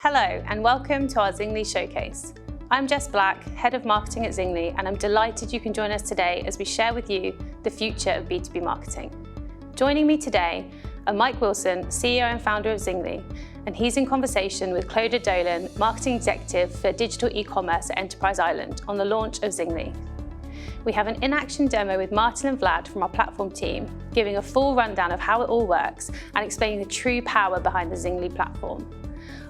Hello and welcome to our Zngly Showcase. I'm Jess Black, Head of Marketing at Zngly, and I'm delighted you can join us today as we share with you the future of B2B marketing. Joining me today are Mike Wilson, CEO and founder of Zngly, and he's in conversation with Clodagh Dolan, Marketing Executive for Digital E-commerce at Enterprise Ireland on the launch of Zngly. We have an in-action demo with Martin and Vlad from our platform team, giving a full rundown of how it all works and explaining the true power behind the Zngly platform.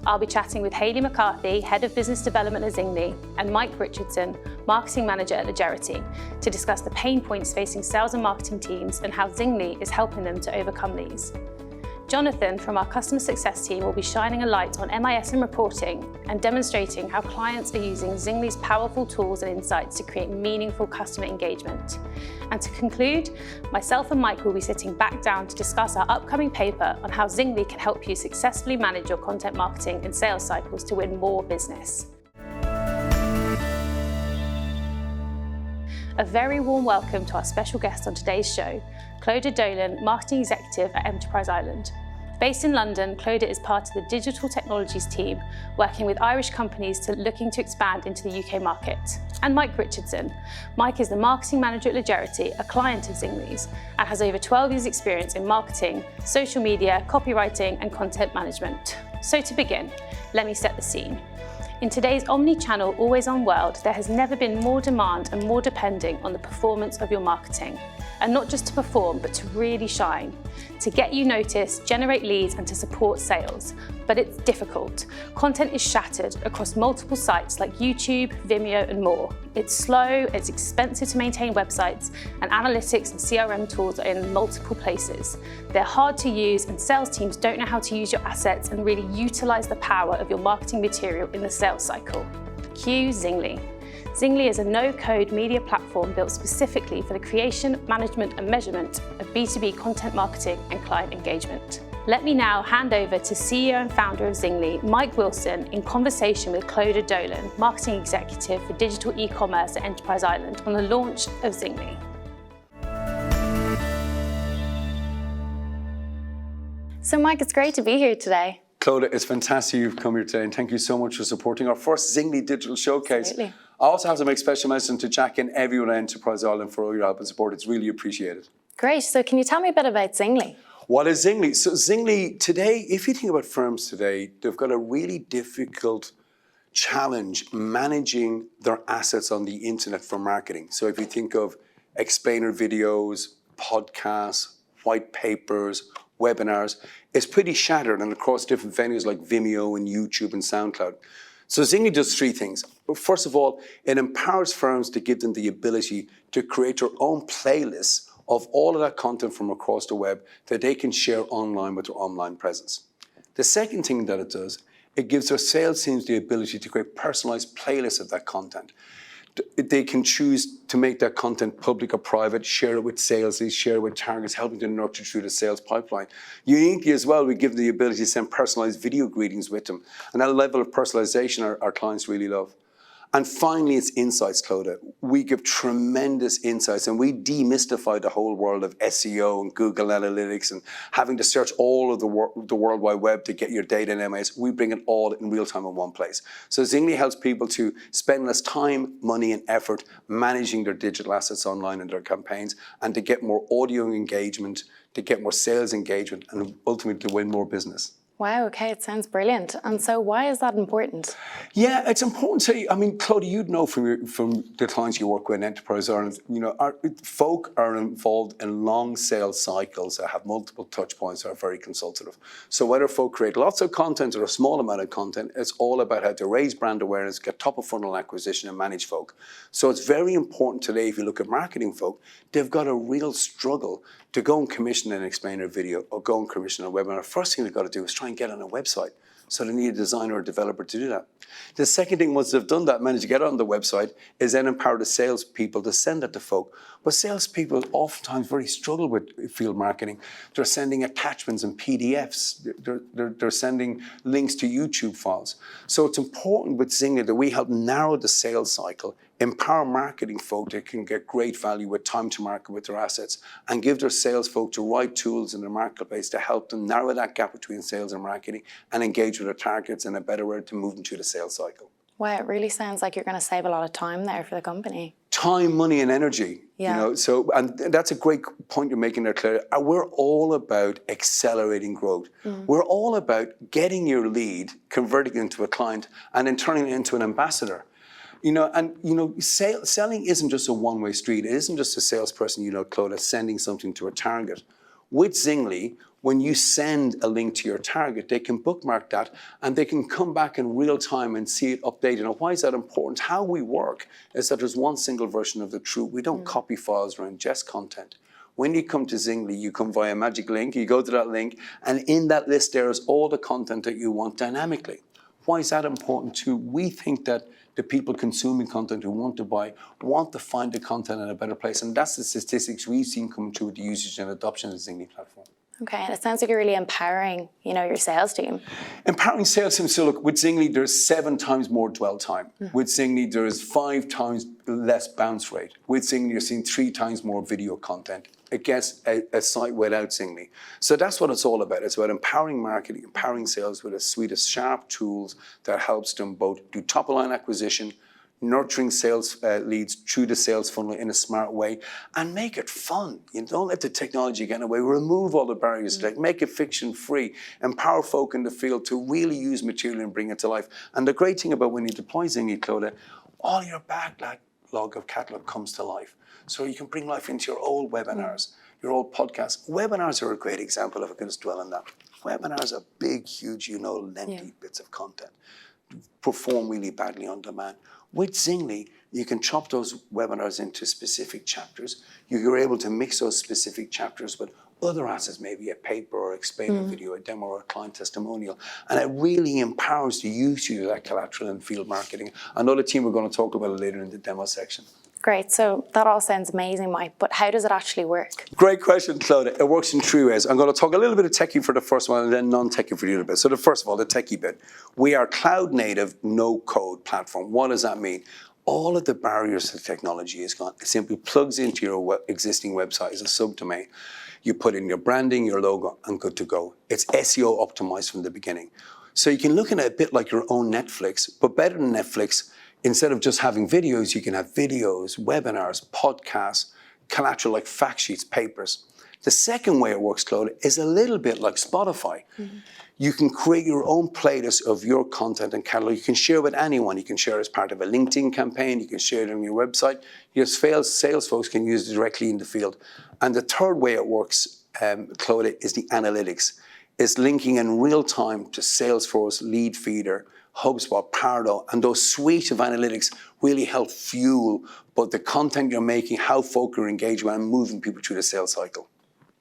I'll be chatting with Hayley McCarthy, Head of Business Development at Zngly, and Mike Richardson, Marketing Manager at Legerity, to discuss the pain points facing sales and marketing teams and how Zngly is helping them to overcome these. Jonathan from our customer success team will be shining a light on MIS and reporting and demonstrating how clients are using Zngly's powerful tools and insights to create meaningful customer engagement. And to conclude, myself and Mike will be sitting back down to discuss our upcoming paper on how Zngly can help you successfully manage your content marketing and sales cycles to win more business. A very warm welcome to our special guest on today's show, Clodagh Dolan, Marketing Executive at Enterprise Ireland. Based in London, Clodagh is part of the digital technologies team, working with Irish companies looking to expand into the UK market. And Mike Richardson. Mike is the Marketing Manager at Legerity, a client of Zngly's, and has over 12 years' experience in marketing, social media, copywriting, and content management. So to begin, let me set the scene. In today's omni-channel, always-on world, there has never been more demand and more depending on the performance of your marketing. And not just to perform, but to really shine, to get you noticed, generate leads, and to support sales. But it's difficult. Content is shattered across multiple sites like YouTube, Vimeo, and more. It's slow, it's expensive to maintain websites, and analytics and CRM tools are in multiple places. They're hard to use, and sales teams don't know how to use your assets and really utilize the power of your marketing material in the sales cycle. Cue Zngly. Zngly is a no-code media platform built specifically for the creation, management, and measurement of B2B content marketing and client engagement. Let me now hand over to CEO and founder of Zngly, Mike Wilson, in conversation with Clodagh Dolan, Marketing Executive for Digital E-commerce at Enterprise Ireland, on the launch of Zngly. So Mike, it's great to be here today. Clodagh, it's fantastic you've come here today, and thank you so much for supporting our first Zngly Digital Showcase. Absolutely. I also have to make special mention to Jack and everyone at Enterprise Ireland for all your help and support. It's really appreciated. Great. So can you tell me a bit about Zngly? What is Zngly? So Zngly today, if you think about firms today, they've got a really difficult challenge managing their assets on the internet for marketing. So if you think of explainer videos, podcasts, white papers, webinars, it's pretty shattered and across different venues like Vimeo and YouTube and SoundCloud. So Zngly does three things. First of all, it empowers firms to give them the ability to create their own playlists of all of that content from across the web that they can share online with their online presence. The second thing that it does, it gives their sales teams the ability to create personalized playlists of that content. They can choose to make that content public or private, share it with sales leads, share it with targets, helping to nurture through the sales pipeline. Uniquely as well, we give them the ability to send personalized video greetings with them. And that level of personalization our clients really love. And finally, it's insights, Clodagh. We give tremendous insights and we demystify the whole world of SEO and Google Analytics and having to search all of the World Wide Web to get your data and MIS. We bring it all in real time in one place. So Zngly helps people to spend less time, money, and effort managing their digital assets online and their campaigns, and to get more audio engagement, to get more sales engagement, and ultimately to win more business. Wow, okay, it sounds brilliant. And so why is that important? Yeah, it's important to, I mean, Clodagh, you'd know from the clients you work with in Enterprise Ireland, you know, our folk are involved in long sales cycles that have multiple touch points that are very consultative. So whether folk create lots of content or a small amount of content, it's all about how to raise brand awareness, get top of funnel acquisition and manage folk. So it's very important today, if you look at marketing folk, they've got a real struggle to go and commission an explainer video or go and commission a webinar. First thing they've got to do is try and get on a website. So they need a designer or a developer to do that. The second thing, once they've done that, managed to get on the website, is then empower the salespeople to send that to folk. But salespeople oftentimes very struggle with field marketing. They're sending attachments and PDFs. They're sending links to YouTube files. So it's important with Zngly that we help narrow the sales cycle, empower marketing folk that can get great value with time to market with their assets, and give their sales folk the right tools in their marketplace to help them narrow that gap between sales and marketing and engage to their targets and a better way to move them through the sales cycle. Wow, it really sounds like you're going to save a lot of time there for the company. Time, money, and energy. Yeah. And that's a great point you're making there, Claire. We're all about accelerating growth. We're all about getting your lead, converting it into a client, and then turning it into an ambassador. Selling isn't just a one-way street. It isn't just a salesperson, Claude, sending something to a target. With Zngly, when you send a link to your target, they can bookmark that and they can come back in real time and see it updated. Now, why is that important? How we work is that there's one single version of the truth. We don't copy files or ingest content. When you come to Zngly, you come via a magic link, you go to that link, and in that list there is all the content that you want dynamically. Why is that important too? We think that the people consuming content who want to buy want to find the content in a better place. And that's the statistics we've seen come through with the usage and adoption of the Zngly platform. Okay, and it sounds like you're really empowering, your sales team. Empowering sales team. So look, with Zngly, there's 7 times more dwell time. With Zngly, there's 5 times less bounce rate. With Zngly, you're seeing 3 times more video content against a site without Zngly. So that's what it's all about. It's about empowering marketing, empowering sales with a suite of sharp tools that helps them both do top-line acquisition, nurturing sales leads through the sales funnel in a smart way, and make it fun. Don't let the technology get in the way. Remove all the barriers, make it fiction-free, empower folk in the field to really use material and bring it to life. And the great thing about when you deploy Zngly, Claude, all your backlog of catalog comes to life. So you can bring life into your old webinars, your old podcasts. Webinars are a great example, if I could just dwell on that. Webinars are big, huge, lengthy bits of content. Perform really badly on demand. With Zngly, you can chop those webinars into specific chapters. You're able to mix those specific chapters with other assets, maybe a paper or explainer video, a demo or a client testimonial. And it really empowers the use of that collateral in field marketing. I know the team are going to talk about it later in the demo section. Great, so that all sounds amazing, Mike, but how does it actually work? Great question, Claude. It works in 3 ways. I'm going to talk a little bit of techie for the first one and then non-techie for the other bit. So first of all, the techie bit. We are cloud-native, no-code platform. What does that mean? All of the barriers to technology is gone. It simply plugs into your existing website as a subdomain. You put in your branding, your logo, and good to go. It's SEO optimized from the beginning. So you can look at it a bit like your own Netflix, but better than Netflix. Instead of just having videos, you can have videos, webinars, podcasts, collateral like fact sheets, papers. The second way it works, Claude, is a little bit like Spotify. You can create your own playlist of your content and catalog. You can share with anyone. You can share as part of a LinkedIn campaign. You can share it on your website. Your sales folks can use it directly in the field. And the third way it works, Claude, is the analytics. It's linking in real time to Salesforce, Leadfeeder, HubSpot, Pardo, and those suite of analytics really help fuel both the content you're making, how folk are engaging, and moving people through the sales cycle.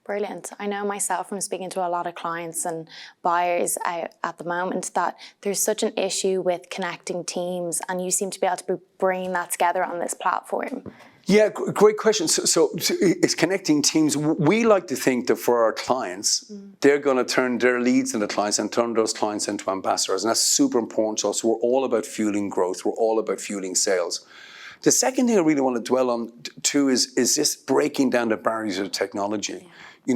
Brilliant. I know myself from speaking to a lot of clients and buyers at the moment that there's such an issue with connecting teams, and you seem to be able to be bringing that together on this platform. Yeah, great question. So it's connecting teams. We like to think that for our clients, they're going to turn their leads into clients and turn those clients into ambassadors. And that's super important to us. We're all about fueling growth. We're all about fueling sales. The second thing I really want to dwell on too is this breaking down the barriers of technology.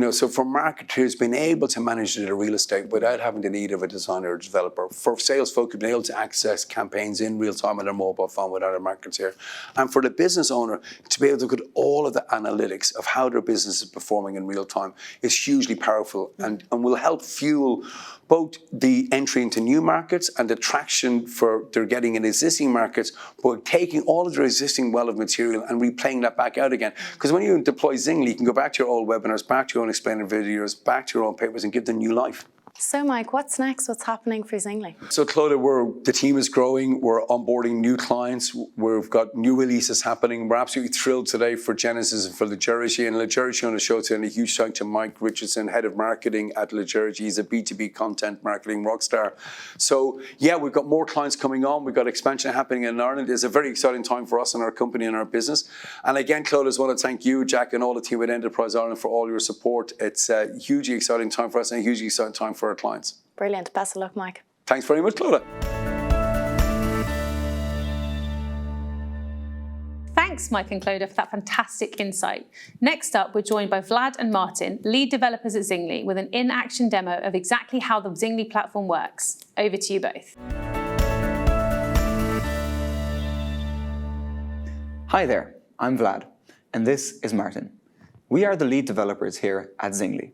So for marketers, being able to manage their real estate without having the need of a designer or developer. For sales folk, being able to access campaigns in real time on their mobile phone without a marketer. And for the business owner, to be able to look at all of the analytics of how their business is performing in real time is hugely powerful and will help fuel both the entry into new markets and the traction they're getting in existing markets, but taking all of their existing well of material and replaying that back out again. Because when you deploy Zngly, you can go back to your old webinars, back to your own explainer videos, back to your own papers and give them new life. So Mike, what's next? What's happening for Zngly? So Claude, the team is growing. We're onboarding new clients. We've got new releases happening. We're absolutely thrilled today for Genesis and for Legerity. And Legerity on the show today, and a huge shout out to Mike Richardson, Head of Marketing at Legerity. He's a B2B content marketing rockstar. So yeah, we've got more clients coming on. We've got expansion happening in Ireland. It's a very exciting time for us and our company and our business. And again, Claude, I just want to thank you, Jack, and all the team at Enterprise Ireland for all your support. It's a hugely exciting time for us and a hugely exciting time for our clients. Brilliant. Best of luck, Mike. Thanks very much, Claude. Thanks Thanks, Mike and Clodagh, for that fantastic insight. Next up, we're joined by Vlad and Martin, lead developers at Zngly, with an in-action demo of exactly how the Zngly platform works. Over to you both. Hi there, I'm Vlad, and this is Martin. We are the lead developers here at Zngly.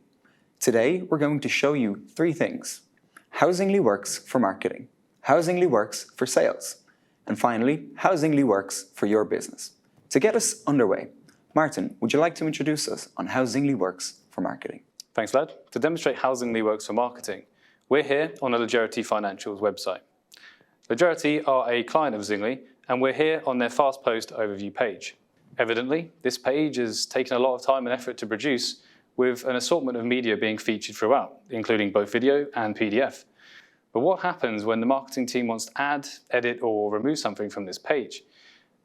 Today, we're going to show you 3 things: how Zngly works for marketing, how Zngly works for sales, and finally, how Zngly works for your business. To get us underway, Martin, would you like to introduce us on how Zngly works for marketing? Thanks, Vlad. To demonstrate how Zngly works for marketing, we're here on the Legerity Financials website. Legerity are a client of Zngly, and we're here on their Fast Post overview page. Evidently, this page has taken a lot of time and effort to produce, with an assortment of media being featured throughout, including both video and PDF. But what happens when the marketing team wants to add, edit, or remove something from this page?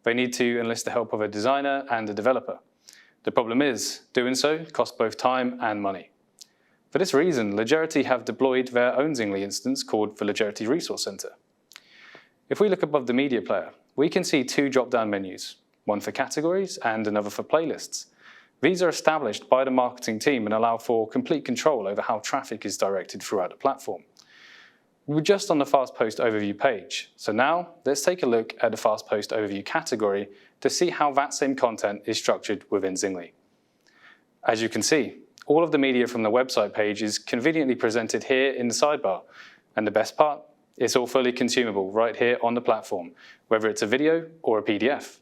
They need to enlist the help of a designer and a developer. The problem is, doing so costs both time and money. For this reason, Legerity have deployed their own Zngly instance called the Legerity Resource Center. If we look above the media player, we can see 2 drop-down menus, one for categories and another for playlists. These are established by the marketing team and allow for complete control over how traffic is directed throughout the platform. We're just on the Fast Post overview page, so now let's take a look at the Fast Post overview category to see how that same content is structured within Zngly. As you can see, all of the media from the website page is conveniently presented here in the sidebar, and the best part, it's all fully consumable right here on the platform, whether it's a video or a PDF.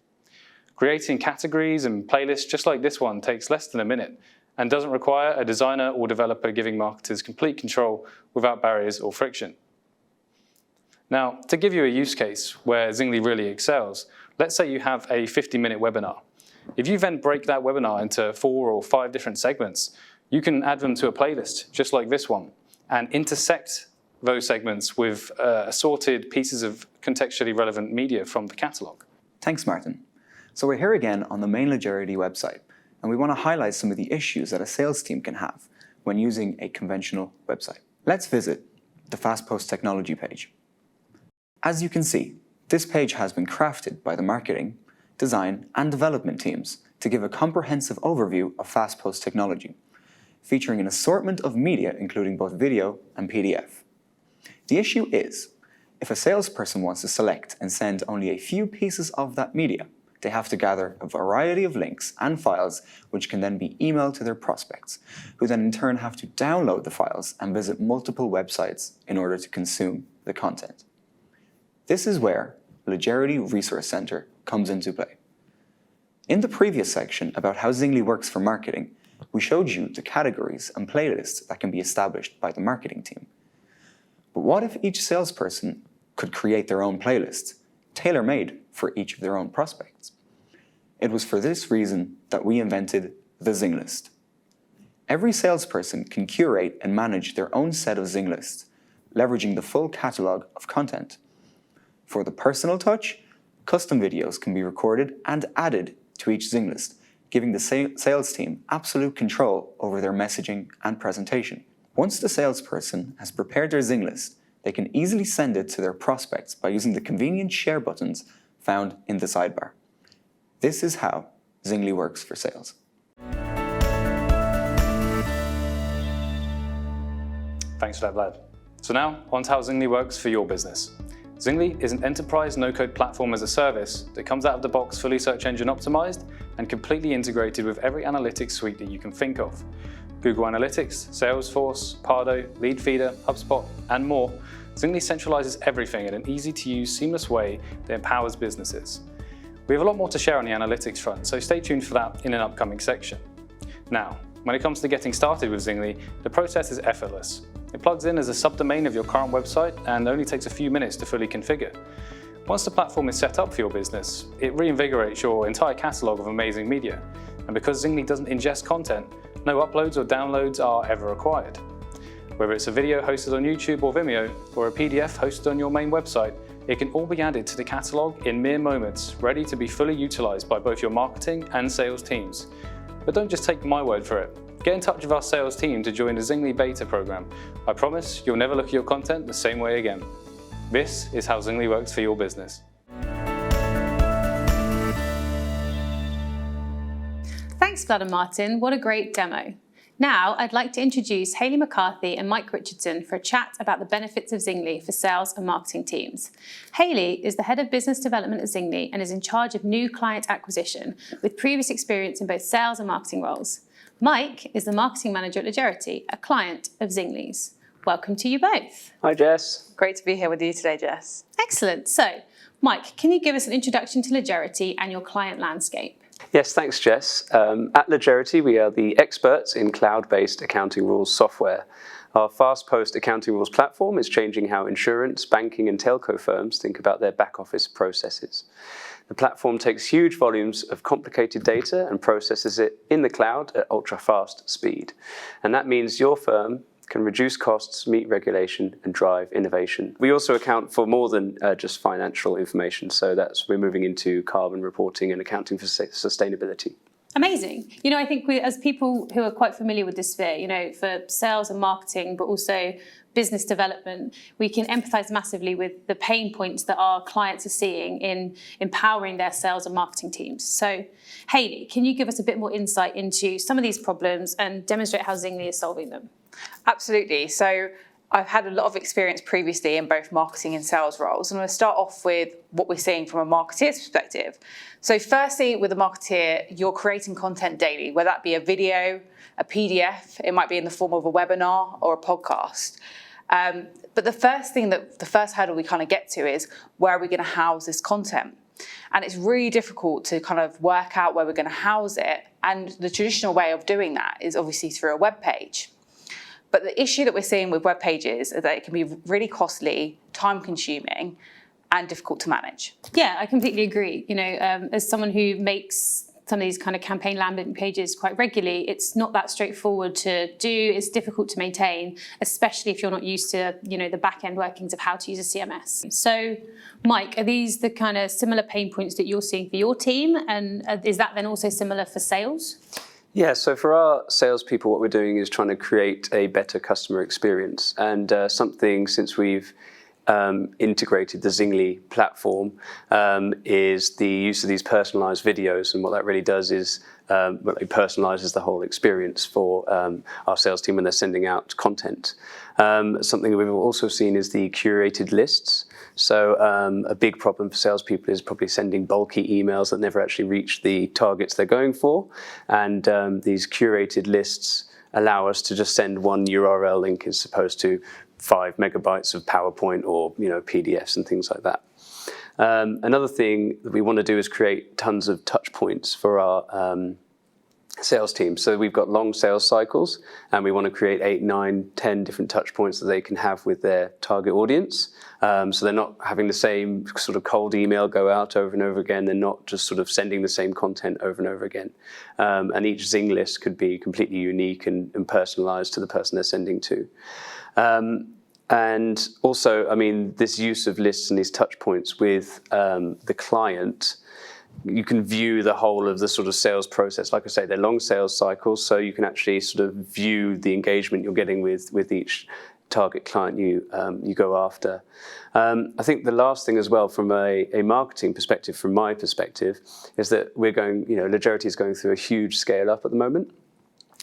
Creating categories and playlists just like this one takes less than a minute and doesn't require a designer or developer giving marketers complete control without barriers or friction. Now, to give you a use case where Zngly really excels, let's say you have a 50-minute webinar. If you then break that webinar into 4 or 5 different segments, you can add them to a playlist just like this one and intersect those segments with assorted pieces of contextually relevant media from the catalog. Thanks, Martin. So we're here again on the main Legerity website, and we want to highlight some of the issues that a sales team can have when using a conventional website. Let's visit the Fast Post technology page. As you can see, this page has been crafted by the marketing, design, and development teams to give a comprehensive overview of Fast Post technology, featuring an assortment of media including both video and PDF. The issue is, if a salesperson wants to select and send only a few pieces of that media, they have to gather a variety of links and files which can then be emailed to their prospects, who then in turn have to download the files and visit multiple websites in order to consume the content. This is where Legerity Resource Center comes into play. In the previous section about how Zngly works for marketing, we showed you the categories and playlists that can be established by the marketing team. But what if each salesperson could create their own playlist, tailor-made for each of their own prospects? It was for this reason that we invented the Zinglist. Every salesperson can curate and manage their own set of Zinglists, leveraging the full catalog of content. For the personal touch, custom videos can be recorded and added to each Zinglist, giving the sales team absolute control over their messaging and presentation. Once the salesperson has prepared their Zinglist, they can easily send it to their prospects by using the convenient share buttons found in the sidebar. This is how Zngly works for sales. Thanks for that, Vlad. So now, on to how Zngly works for your business. Zngly is an enterprise no-code platform as a service that comes out of the box fully search engine optimized and completely integrated with every analytics suite that you can think of. Google Analytics, Salesforce, Pardo, Leadfeeder, HubSpot, and more. Zngly centralizes everything in an easy-to-use, seamless way that empowers businesses. We have a lot more to share on the analytics front, so stay tuned for that in an upcoming section. Now, when it comes to getting started with Zngly, the process is effortless. It plugs in as a subdomain of your current website and only takes a few minutes to fully configure. Once the platform is set up for your business, it reinvigorates your entire catalog of amazing media. And because Zngly doesn't ingest content, no uploads or downloads are ever required. Whether it's a video hosted on YouTube or Vimeo, or a PDF hosted on your main website, it can all be added to the catalog in mere moments, ready to be fully utilized by both your marketing and sales teams. But don't just take my word for it. Get in touch with our sales team to join the Zngly beta program. I promise you'll never look at your content the same way again. This is how Zngly works for your business. Thanks, Vlad and Martin. What a great demo. Now, I'd like to introduce Hayley McCarthy and Mike Richardson for a chat about the benefits of Zngly for sales and marketing teams. Hayley is the Head of Business Development at Zngly and is in charge of new client acquisition, with previous experience in both sales and marketing roles. Mike is the Marketing Manager at Legerity, a client of Zngly's. Welcome to you both. Hi, Jess. Great to be here with you today, Jess. Excellent. So, Mike, can you give us an introduction to Legerity and your client landscape? Yes, thanks, Jess. At Legerity, we are the experts in cloud-based accounting rules software. Our fast post accounting rules platform is changing how insurance, banking, and telco firms think about their back-office processes. The platform takes huge volumes of complicated data and processes it in the cloud at ultra-fast speed. And that means your firm can reduce costs, meet regulation, and drive innovation. We also account for more than just financial information, so we're moving into carbon reporting and accounting for sustainability. Amazing. I think as people who are quite familiar with this sphere, for sales and marketing, but also business development, we can empathise massively with the pain points that our clients are seeing in empowering their sales and marketing teams. So, Hayley, can you give us a bit more insight into some of these problems and demonstrate how Zngly is solving them? Absolutely. So I've had a lot of experience previously in both marketing and sales roles. And I'm going to start off with what we're seeing from a marketeer's perspective. So firstly, with a marketeer, you're creating content daily, whether that be a video, a PDF, it might be in the form of a webinar or a podcast. But the first hurdle we kind of get to is, where are we going to house this content? And it's really difficult to kind of work out where we're going to house it. And the traditional way of doing that is obviously through a web page. But the issue that we're seeing with web pages is that it can be really costly, time-consuming, and difficult to manage. Yeah, I completely agree. As someone who makes some of these kind of campaign landing pages quite regularly, it's not that straightforward to do. It's difficult to maintain, especially if you're not used to, the back-end workings of how to use a CMS. So, Mike, are these the kind of similar pain points that you're seeing for your team? And is that then also similar for sales? Yeah, so for our salespeople, what we're doing is trying to create a better customer experience. And something, since we've integrated the Zngly platform, is the use of these personalized videos. And what that really does is it personalizes the whole experience for our sales team when they're sending out content. Something we've also seen is the curated lists. So a big problem for salespeople is probably sending bulky emails that never actually reach the targets they're going for. And these curated lists allow us to just send one URL link as opposed to 5 megabytes of PowerPoint or PDFs and things like that. Another thing that we want to do is create tons of touch points for our sales team. So we've got long sales cycles, and we want to create 8, 9, 10 different touch points that they can have with their target audience. So they're not having the same sort of cold email go out over and over again. They're not just sort of sending the same content over and over again. And each Zing list could be completely unique and personalized to the person they're sending to. And also, this use of lists and these touch points with the client, you can view the whole of the sort of sales process. Like I say, they're long sales cycles, so you can actually sort of view the engagement you're getting with each target client you go after. I think the last thing as well, from a marketing perspective, from my perspective, is that Legerity is going through a huge scale up at the moment.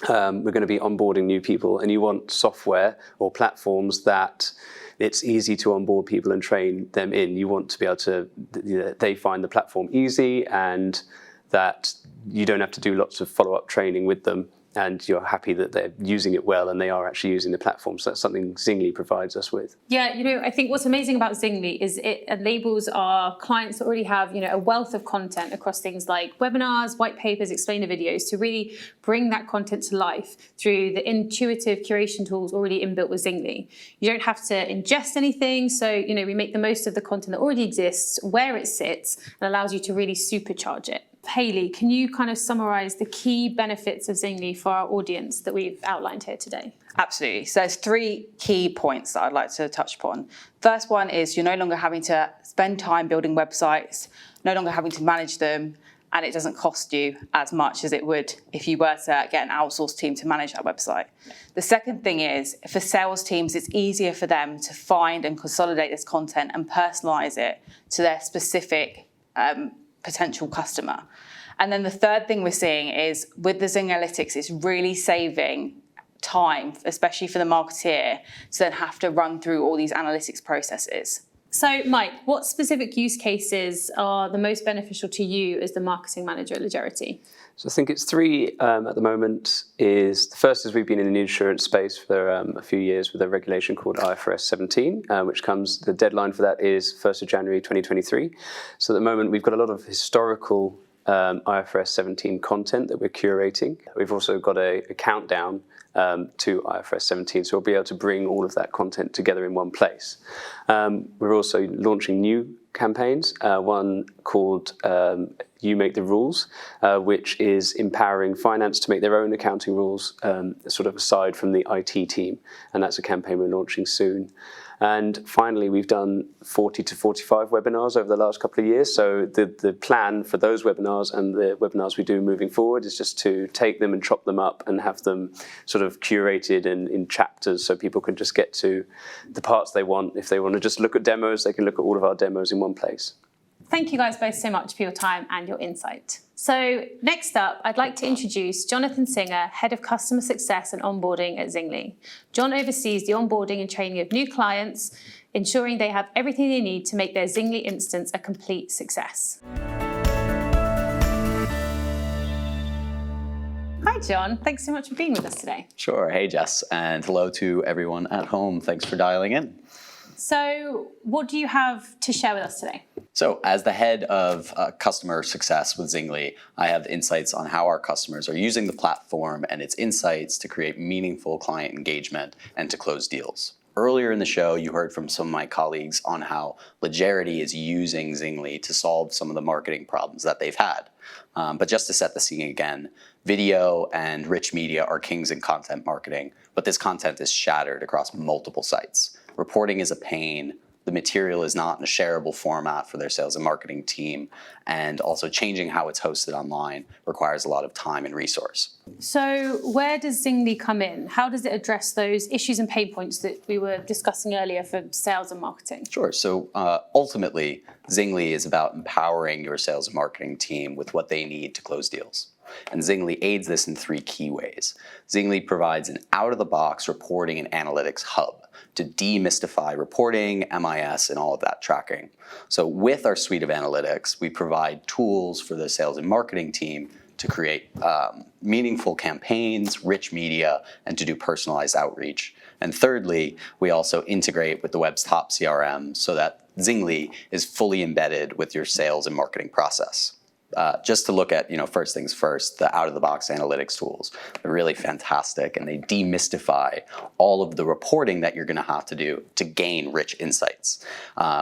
We're going to be onboarding new people, and you want software or platforms that it's easy to onboard people and train them in. You want to be able to, they find the platform easy, and that you don't have to do lots of follow-up training with them, and you're happy that they're using it well and they are actually using the platform. So that's something Zngly provides us with. Yeah, I think what's amazing about Zngly is it enables our clients that already have, a wealth of content across things like webinars, white papers, explainer videos, to really bring that content to life through the intuitive curation tools already inbuilt with Zngly. You don't have to ingest anything. So, we make the most of the content that already exists, where it sits, and allows you to really supercharge it. Hayley, can you kind of summarise the key benefits of Zngly for our audience that we've outlined here today? Absolutely. So there's 3 key points that I'd like to touch upon. First one is you're no longer having to spend time building websites, no longer having to manage them, and it doesn't cost you as much as it would if you were to get an outsourced team to manage that website. The second thing is, for sales teams, it's easier for them to find and consolidate this content and personalise it to their specific potential customer. And then the third thing we're seeing is with the Zinglytics, it's really saving time, especially for the marketeer, to then have to run through all these analytics processes. So, Mike, what specific use cases are the most beneficial to you as the marketing manager at Legerity? So I think it's three at the moment. The first is we've been in the insurance space for a few years with a regulation called IFRS 17, which the deadline for that is 1st of January 2023. So at the moment we've got a lot of historical IFRS 17 content that we're curating. We've also got a countdown to IFRS 17, so we'll be able to bring all of that content together in one place. We're also launching new campaigns, one called You Make the Rules, which is empowering finance to make their own accounting rules, sort of aside from the IT team, and that's a campaign we're launching soon. And finally, we've done 40 to 45 webinars over the last couple of years. So the plan for those webinars and the webinars we do moving forward is just to take them and chop them up and have them sort of curated in chapters so people can just get to the parts they want. If they want to just look at demos, they can look at all of our demos in one place. Thank you guys both so much for your time and your insight. So next up, I'd like to introduce Jonathan Singer, Head of Customer Success and Onboarding at Zngly. John oversees the onboarding and training of new clients, ensuring they have everything they need to make their Zngly instance a complete success. Hi, John. Thanks so much for being with us today. Sure. Hey, Jess, and hello to everyone at home. Thanks for dialing in. So what do you have to share with us today? So as the head of customer success with Zngly, I have insights on how our customers are using the platform and its insights to create meaningful client engagement and to close deals. Earlier in the show, you heard from some of my colleagues on how Legerity is using Zngly to solve some of the marketing problems that they've had. But just to set the scene again, video and rich media are kings in content marketing, but this content is shattered across multiple sites. Reporting is a pain. The material is not in a shareable format for their sales and marketing team, and also changing how it's hosted online requires a lot of time and resource. So where does Zngly come in? How does it address those issues and pain points that we were discussing earlier for sales and marketing? Sure. So ultimately, Zngly is about empowering your sales and marketing team with what they need to close deals. And Zngly aids this in three key ways. Zngly provides an out-of-the-box reporting and analytics hub to demystify reporting, MIS, and all of that tracking. So with our suite of analytics, we provide tools for the sales and marketing team to create meaningful campaigns, rich media, and to do personalized outreach. And thirdly, we also integrate with the web's top CRM so that Zngly is fully embedded with your sales and marketing process. Just to look at, first things first, the out-of-the-box analytics tools. They're really fantastic, and they demystify all of the reporting that you're going to have to do to gain rich insights.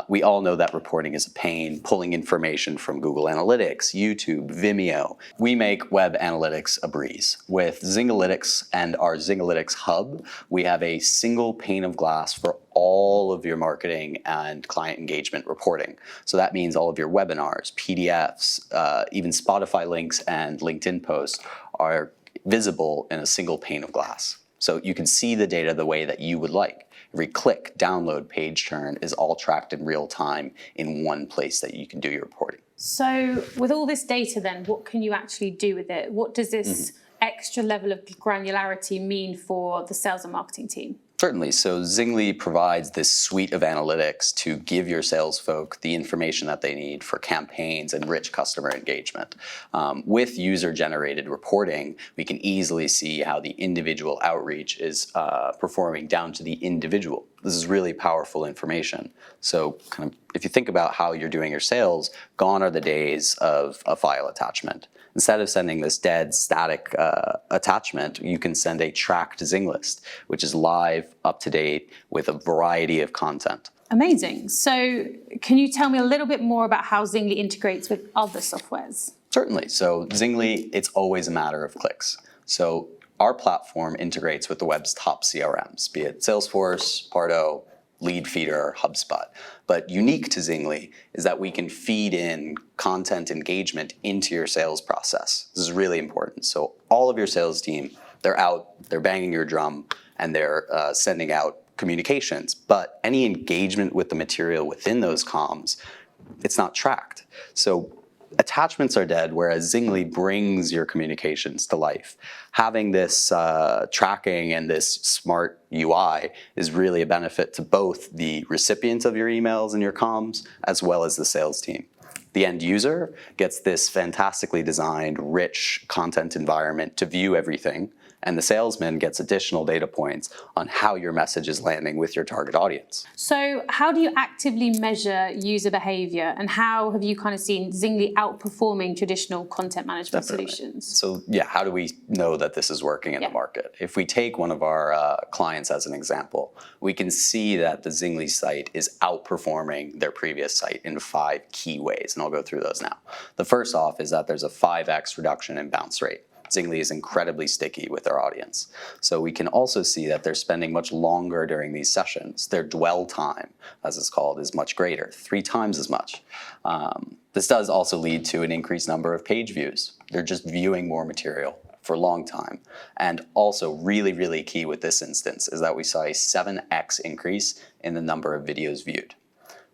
We all know that reporting is a pain, pulling information from Google Analytics, YouTube, Vimeo. We make web analytics a breeze. With Znglytics and our Znglytics hub, we have a single pane of glass for all of your marketing and client engagement reporting. So that means all of your webinars, PDFs, even Spotify links and LinkedIn posts are visible in a single pane of glass. So you can see the data the way that you would like. Every click, download, page turn is all tracked in real time in one place that you can do your reporting. So with all this data then, what can you actually do with it? What does this extra level of granularity mean for the sales and marketing team? Certainly. So Zngly provides this suite of analytics to give your sales folk the information that they need for campaigns and rich customer engagement. With user-generated reporting, we can easily see how the individual outreach is performing down to the individual. This is really powerful information. So kind of, if you think about how you're doing your sales, gone are the days of a file attachment. Instead of sending this dead, static attachment, you can send a tracked Zing list, which is live, up to date, with a variety of content. Amazing. So can you tell me a little bit more about how Zngly integrates with other softwares? Certainly. So Zngly, it's always a matter of clicks. So our platform integrates with the web's top CRMs, be it Salesforce, Pardo, Leadfeeder, HubSpot. But unique to Zngly is that we can feed in content engagement into your sales process. This is really important. So all of your sales team, they're out, they're banging your drum, and they're sending out communications. But any engagement with the material within those comms, it's not tracked. So attachments are dead, whereas Zngly brings your communications to life. Having this tracking and this smart UI is really a benefit to both the recipients of your emails and your comms, as well as the sales team. The end user gets this fantastically designed, rich content environment to view everything, and the salesman gets additional data points on how your message is landing with your target audience. So how do you actively measure user behavior, and how have you kind of seen Zngly outperforming traditional content management solutions? So yeah, how do we know that this is working in the market? If we take one of our clients as an example, we can see that the Zngly site is outperforming their previous site in 5 key ways, and I'll go through those now. The first off is that there's a 5x reduction in bounce rate. Zngly is incredibly sticky with their audience. So we can also see that they're spending much longer during these sessions. Their dwell time, as it's called, is much greater, 3 times as much. This does also lead to an increased number of page views. They're just viewing more material for a long time. And also really, really key with this instance is that we saw a 7x increase in the number of videos viewed.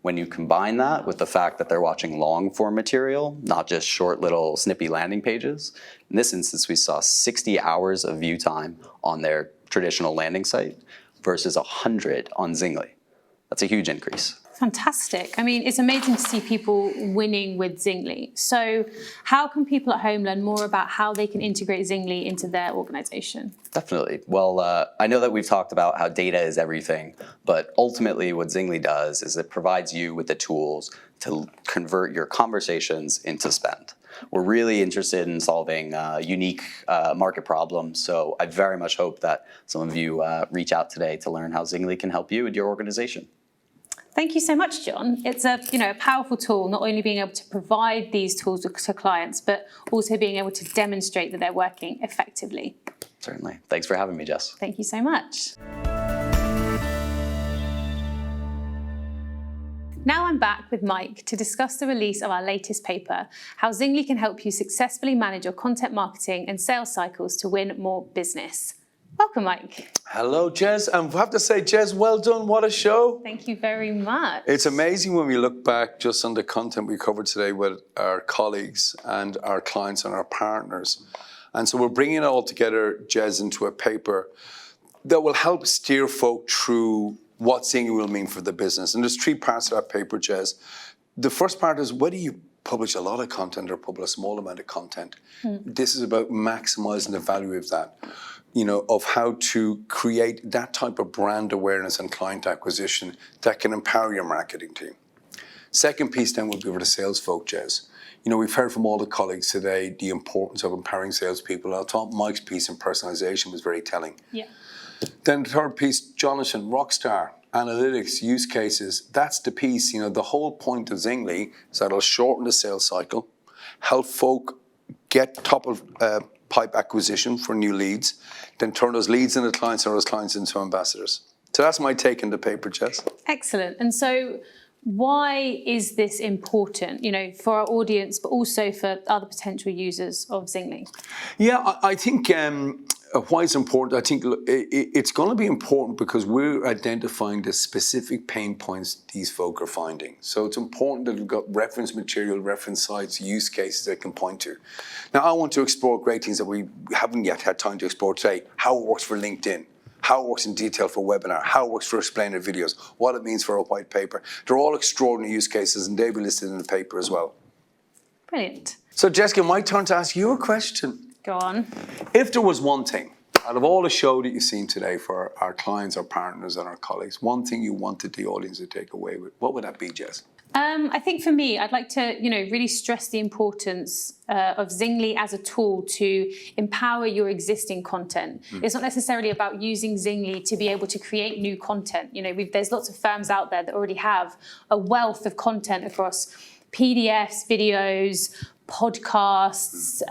When you combine that with the fact that they're watching long form material, not just short little snippy landing pages, in this instance we saw 60 hours of view time on their traditional landing site versus 100 on Zngly. That's a huge increase. Fantastic. I mean, it's amazing to see people winning with Zngly. So how can people at home learn more about how they can integrate Zngly into their organization? Definitely. Well, I know that we've talked about how data is everything, but ultimately what Zngly does is it provides you with the tools to convert your conversations into spend. We're really interested in solving unique market problems, so I very much hope that some of you reach out today to learn how Zngly can help you with your organization. Thank you so much, John. It's a powerful tool, not only being able to provide these tools to clients, but also being able to demonstrate that they're working effectively. Certainly. Thanks for having me, Jess. Thank you so much. Now I'm back with Mike to discuss the release of our latest paper, How Zngly Can Help You Successfully Manage Your Content Marketing and Sales Cycles to Win More Business. Welcome, Mike. Hello, Jez. And I have to say, Jez, well done. What a show. Thank you very much. It's amazing when we look back just on the content we covered today with our colleagues and our clients and our partners. And so we're bringing it all together, Jez, into a paper that will help steer folk through what Zngly will mean for the business. And there's 3 parts to that paper, Jez. The first part is, whether you publish a lot of content or publish a small amount of content, this is about maximizing the value of that. Of how to create that type of brand awareness and client acquisition that can empower your marketing team. Second piece then would be for the sales folk, Jez. We've heard from all the colleagues today the importance of empowering salespeople. I thought Mike's piece in personalization was very telling. Yeah. Then the third piece, Jonathan, Rockstar, analytics, use cases. That's the piece. The whole point of Zngly is that it'll shorten the sales cycle, help folk get top of pipe acquisition for new leads, then turn those leads into clients or those clients into ambassadors. So that's my take on the paper, Jess. Excellent. And so why is this important, for our audience, but also for other potential users of Zngly? Yeah, I think why it's important, I think it's going to be important because we're identifying the specific pain points these folk are finding. So it's important that we've got reference material, reference sites, use cases they can point to. Now, I want to explore great things that we haven't yet had time to explore today. How it works for LinkedIn, how it works in detail for webinar, how it works for explainer videos, what it means for a white paper. They're all extraordinary use cases and they'll be listed in the paper as well. Brilliant. So Jessica, my turn to ask you a question. Go on. If there was one thing, out of all the show that you've seen today for our clients, our partners and our colleagues, one thing you wanted the audience to take away with, what would that be, Jess? I think for me, I'd like to, really stress the importance of Zngly as a tool to empower your existing content. It's not necessarily about using Zngly to be able to create new content. There's lots of firms out there that already have a wealth of content across PDFs, videos, podcasts,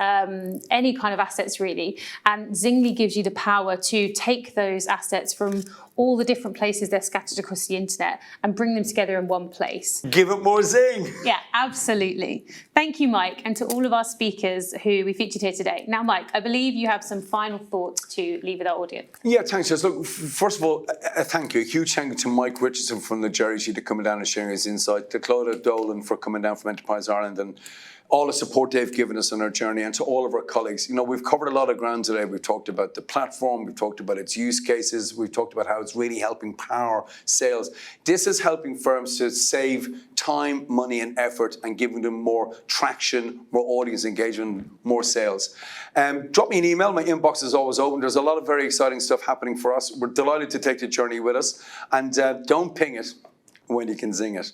any kind of assets really. And Zngly gives you the power to take those assets from all the different places they're scattered across the internet and bring them together in one place. Give it more zing. Yeah, absolutely. Thank you, Mike, and to all of our speakers who we featured here today. Now, Mike, I believe you have some final thoughts to leave with our audience. Yeah, thanks, Jess. Look, first of all, Thank you. A huge thank you to Mike Richardson from Legerity for coming down and sharing his insight, to Clodagh Dolan for coming down from Enterprise Ireland, and all the support they've given us on our journey, and to all of our colleagues. You know, we've covered a lot of ground today. We've talked about the platform, we've talked about its use cases, we've talked about how it's really helping power sales. This is helping firms to save time, money, and effort, and giving them more traction, more audience engagement, more sales. Drop me an email. My inbox is always open. There's a lot of very exciting stuff happening for us. We're delighted to take the journey with us, and don't ping it when you can zing it.